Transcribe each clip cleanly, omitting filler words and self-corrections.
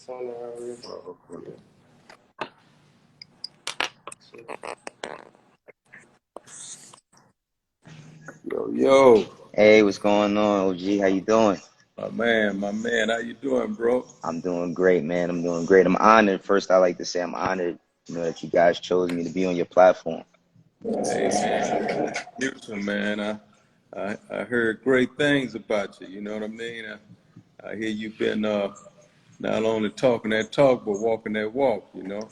Yo, yo, Hey, what's going on, OG? How you doing? my man, how you doing, bro? I'm doing great, man. I'm doing great. I'm honored. First, I like to say I'm honored, that you guys chose me to be on your platform. Hey, man, you too, man. I heard great things about you. You know what I mean? I hear you've been not only talking that talk, but walking that walk. You know?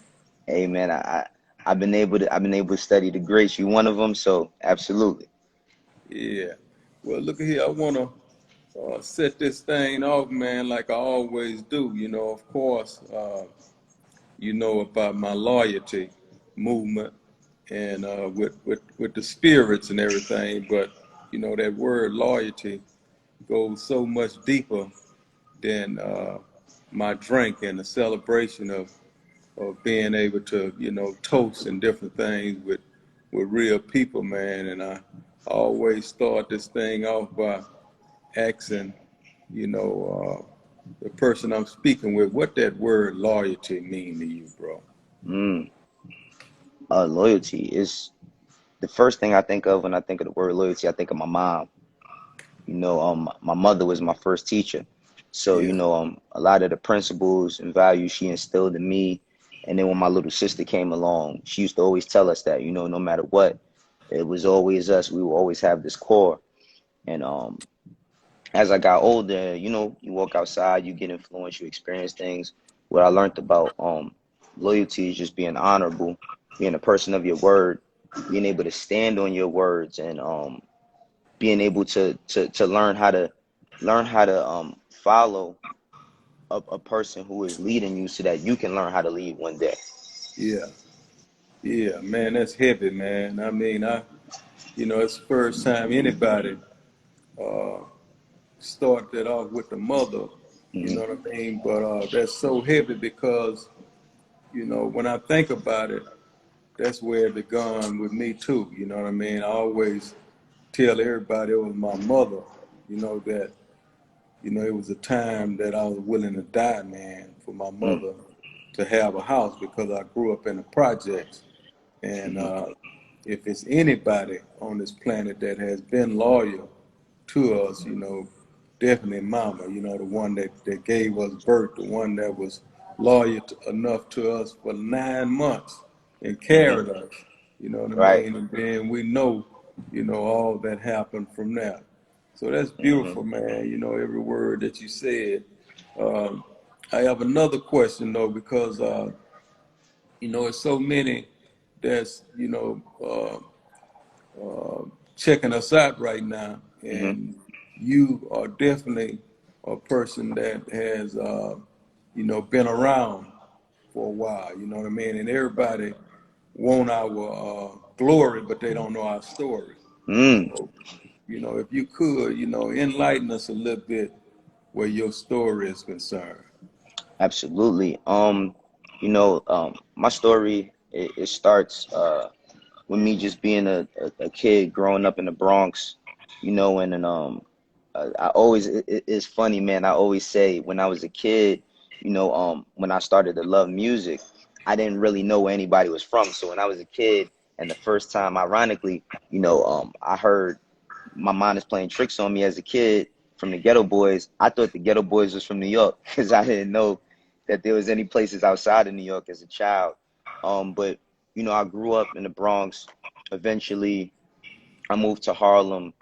Hey, man, I've been able to study the greats. You one of them, so absolutely. Yeah. Well, look at here. I wanna set this thing off, man, like I always do. You know, of course, you know about my loyalty movement and with the spirits and everything. But you know that word loyalty goes so much deeper than my drink and the celebration of being able to toast and different things with real people, man. And I always start this thing off by asking, the person I'm speaking with, what that word loyalty mean to you, bro? Mm. Loyalty is the first thing I think of when I think of the word loyalty. I think of my mom. My mother was my first teacher. So, Yeah. a lot of the principles and values she instilled in me. And then when my little sister came along, she used to always tell us that, no matter what, it was always us. We will always have this core. And as I got older, you walk outside, you get influenced, you experience things. What I learned about loyalty is just being honorable, being a person of your word, being able to stand on your words, and being able to learn how to follow a person who is leading you so that you can learn how to lead one day. Yeah. Yeah, man, that's heavy, man. I mean, it's the first time anybody uh, started off with the mother, you Hmm. know what I mean? But that's so heavy because, when I think about it, that's where it begun with me too, you know what I mean? I always tell everybody it was my mother, that, it was a time that I was willing to die, man, for my Mm. mother to have a house because I grew up in the projects. And Hmm. if it's anybody on this planet that has been loyal to us, definitely mama, the one that gave us birth, the one that was loyal enough to us for 9 months and Hmm. carried us, you know what I Right. mean? And then we know, all that happened from there. So that's Hmm. beautiful, man, every word that you said. Um, I have another question though, because, it's so many that's, checking us out right now, Hmm. and you are definitely a person that has, been around for a while. You know what I mean? And everybody want our glory, but they don't know our story. Mm. So, if you could, enlighten us a little bit where your story is concerned. Absolutely. My story it starts with me just being a kid growing up in the Bronx, and I always it's funny, man. I always say when I was a kid, when I started to love music, I didn't really know where anybody was from. So when I was a kid, and the first time, ironically, I heard my mom is playing tricks on me as a kid from the Ghetto Boys. I thought the Ghetto Boys was from New York because I didn't know that there was any places outside of New York as a child. But I grew up in the Bronx. Eventually, I moved to Harlem.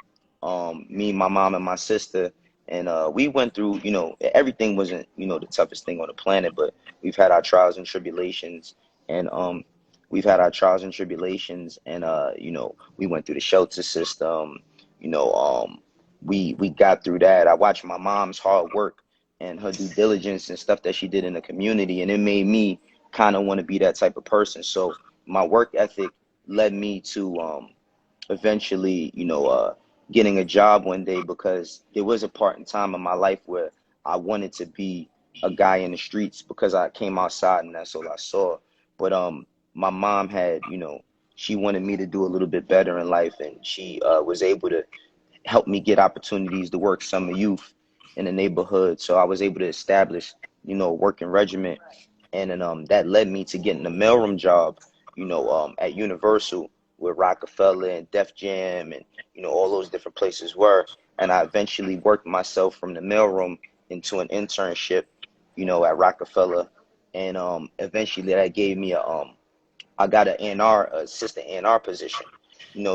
Me, my mom, and my sister, and we went through. Everything wasn't the toughest thing on the planet, but we've had our trials and tribulations, and we went through the shelter system. You know, we got through that. I watched my mom's hard work and her due diligence and stuff that she did in the community, and it made me kind of want to be that type of person. So my work ethic led me to eventually, getting a job one day because there was a part in time in my life where I wanted to be a guy in the streets because I came outside and that's all I saw. But my mom had, she wanted me to do a little bit better in life, and she was able to help me get opportunities to work summer youth in the neighborhood. So I was able to establish working regiment, and then that led me to getting a mailroom job, at Universal, where Rockefeller and Def Jam and all those different places were, and I eventually worked myself from the mailroom into an internship, at Rockefeller, and eventually that gave me I got an A&R, assistant A&R position.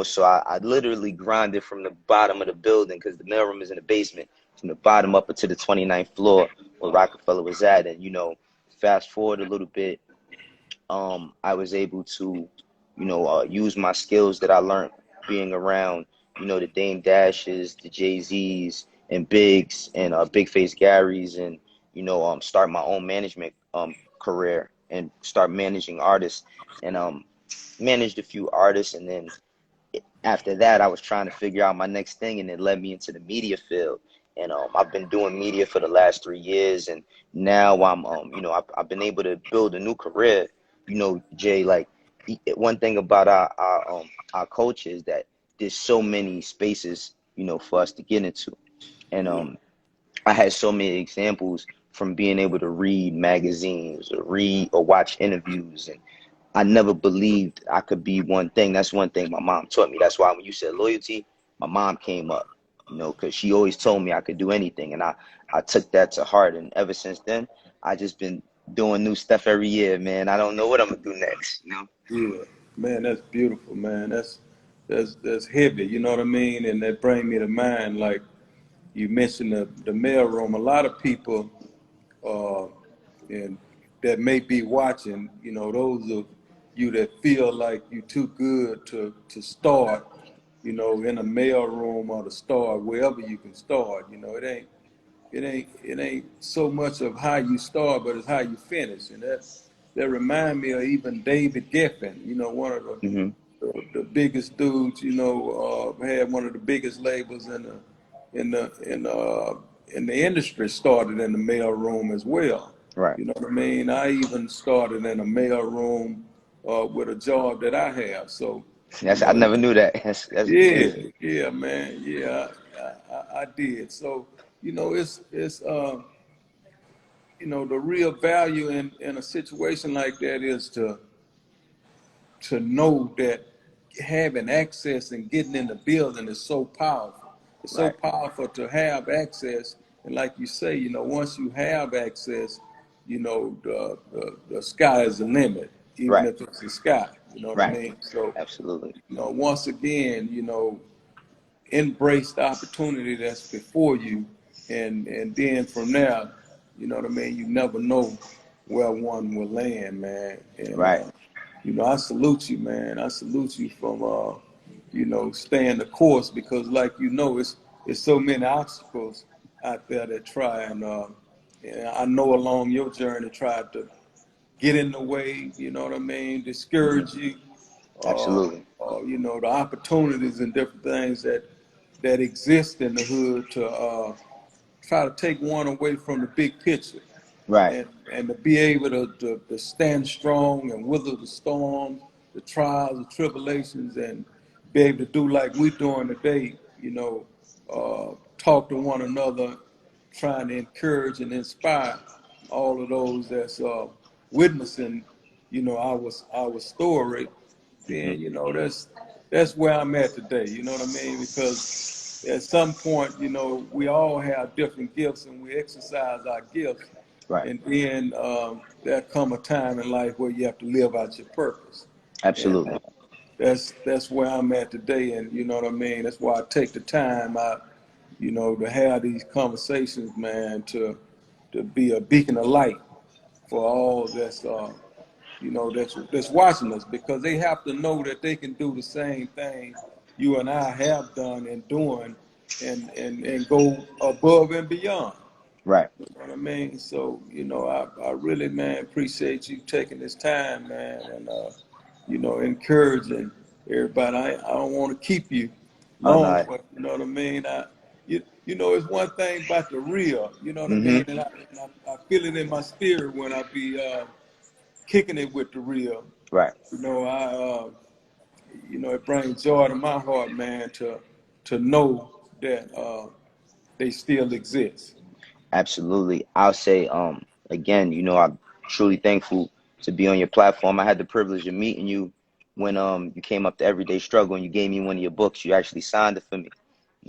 So I literally grinded from the bottom of the building, because the mailroom is in the basement, from the bottom up to the 29th floor where Rockefeller was at. And, fast forward a little bit, I was able to, use my skills that I learned being around, the Dame Dashes, the Jay-Z's and Bigs, and Big Face Gary's, and, start my own management career, and start managing artists, and managed a few artists. And then after that, I was trying to figure out my next thing, and it led me into the media field. And I've been doing media for the last 3 years, and now I've been able to build a new career. Jay, like, one thing about our culture is that there's so many spaces, for us to get into. And Yeah. I had so many examples, from being able to read magazines or read or watch interviews, and I never believed I could be one thing. That's one thing my mom taught me. That's why when you said loyalty, my mom came up, because she always told me I could do anything. And I took that to heart. And ever since then, I just been doing new stuff every year, man. I don't know what I'm going to do next. Yeah, man, that's beautiful, man. That's heavy. You know what I mean? And that bring me to mind, like you mentioned the mailroom. A lot of people, uh, and that may be watching, those of you that feel like you're too good to start, in a mailroom or to start wherever you can start. It ain't so much of how you start, but it's how you finish. And that remind me of even David Geffen, one of Hmm. the biggest dudes, had one of the biggest labels in the in in the industry, started in the mail room as well. Right. You know what I mean? I even started in a mail room with a job that I have. So, I never knew that. That's yeah, amazing. yeah, man, yeah, I did. So, it's the real value in a situation like that is to know that having access and getting in the building is so powerful. It's so Right. powerful to have access. And like you say, once you have access, the sky is the limit, even Right. if it's the sky. You know what I Right. mean? So, Absolutely. once again, embrace the opportunity that's before you, and then from there, you know what I mean. You never know where one will land, man. And Right. I salute you, man. I salute you from staying the course, because like it's so many obstacles out there that try, and I know along your journey tried to get in the way. You know what I mean? Hmm. Discourage you, Absolutely. the opportunities and different things that exist in the hood to try to take one away from the big picture, Right. and to be able to stand strong and weather the storms, the trials, the tribulations, and be able to do like we're doing today, talk to one another, trying to encourage and inspire all of those that's witnessing, our story. Hmm. Then that's where I'm at today. You know what I mean? Because at some point, we all have different gifts, and we exercise our gifts, Right. and then there come a time in life where you have to live out your purpose. And Absolutely. that's where I'm at today. And you know what I mean? That's why I take the time out, to have these conversations, man, to be a beacon of light for all that's watching us, because they have to know that they can do the same thing you and I have done and doing, and go above and beyond. Right. You know what I mean? So, I really, man, appreciate you taking this time, man, and encouraging everybody. I don't want to keep you Oh long, no. but you know what I mean. It's one thing about the real. You know what I Hmm. mean, and I feel it in my spirit when I be kicking it with the real. Right. I it brings joy to my heart, man, to know that they still exist. Absolutely. I'll say again, I'm truly thankful to be on your platform. I had the privilege of meeting you when you came up to Everyday Struggle and you gave me one of your books. You actually signed it for me.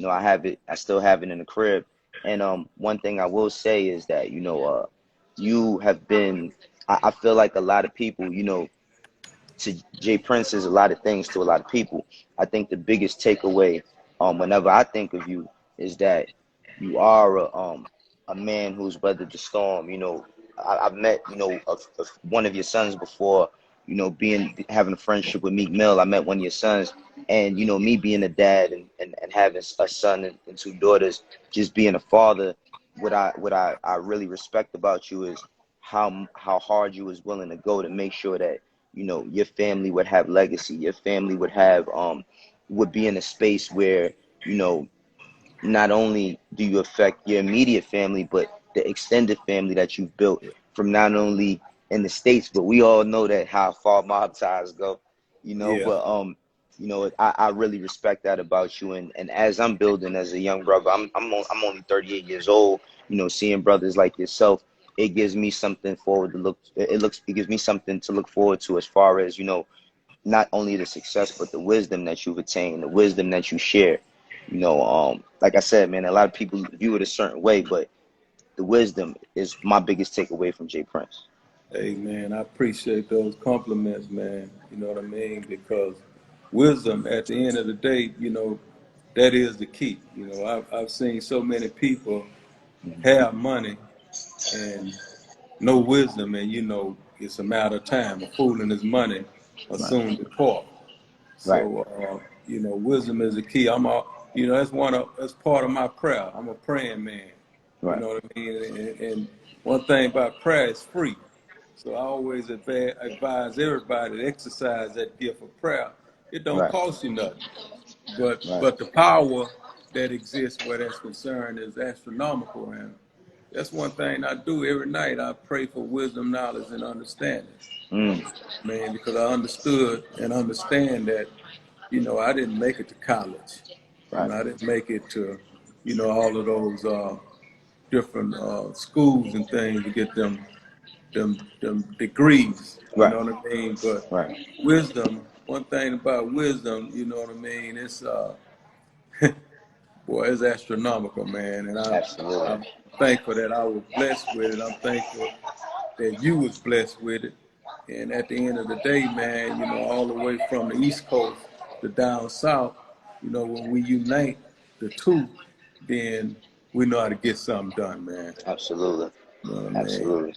I have it. I still have it in the crib. And one thing I will say is that you have been. I feel like a lot of people, to Jay Prince is a lot of things to a lot of people. I think the biggest takeaway, whenever I think of you, is that you are a man who's weathered the storm. I've met one of your sons before. Having a friendship with Meek Mill. I met one of your sons, and me being a dad and having a son and two daughters, just being a father. What I really respect about you is how hard you was willing to go to make sure that your family would have legacy. Your family would be in a space where, you know, not only do you affect your immediate family, but the extended family that you've built from not only in the States, but we all know that how far mob ties go, Yeah. but I really respect that about you. And as I'm building as a young brother, I'm only 38 years old, seeing brothers like yourself, it gives me something forward to look, it gives me something to look forward to as far as, not only the success, but the wisdom that you've attained, the wisdom that you share. Like I said, man, a lot of people view it a certain way, but the wisdom is my biggest takeaway from Jay Prince. Hey, man, I appreciate those compliments, man. You know what I mean? Because wisdom, at the end of the day, that is the key. I've seen so many people have money and no wisdom, and it's a matter of time. A fool and his money are soon Right, depart. right, So, wisdom is the key. That's part of my prayer. I'm a praying man. You right, know what I mean? And one thing about prayer is free. So I always advise everybody to exercise that gift of prayer. It don't right, cost you nothing, but right. the power that exists where that's concerned is astronomical. And that's one thing I do every night. I pray for wisdom, knowledge, and understanding. Mm, Man, because I understood and understand that, I didn't make it to college. right, I didn't make it to, all of those different schools and things to get them degrees. You right, know what I mean? But right. wisdom, one thing about wisdom, you know what I mean? It's boy, it's astronomical, man. And I'm Absolutely, thankful that I was blessed with it. I'm thankful that you was blessed with it. And at the end of the day, man, all the way from the East Coast to down south, when we unite the two, then we know how to get something done, man. absolutely, You know what I mean? absolutely,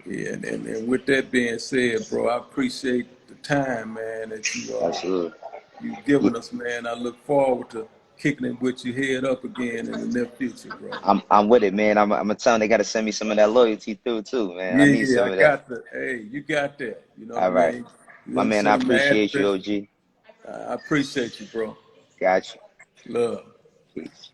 Yeah, and with that being said, bro, I appreciate the time, man, that absolutely. you've Yeah, given us, man. I look forward to kicking it with your head up again in the near future, bro. I'm with it, man. I'm gonna tell them they gotta send me some of that loyalty through too, man. I need Yeah, some I of that. got the. Hey, you got that. You know what I All right, mean? You my want to man. I send my appreciate you, address? OG. I appreciate you, bro. Got you. Love. Peace.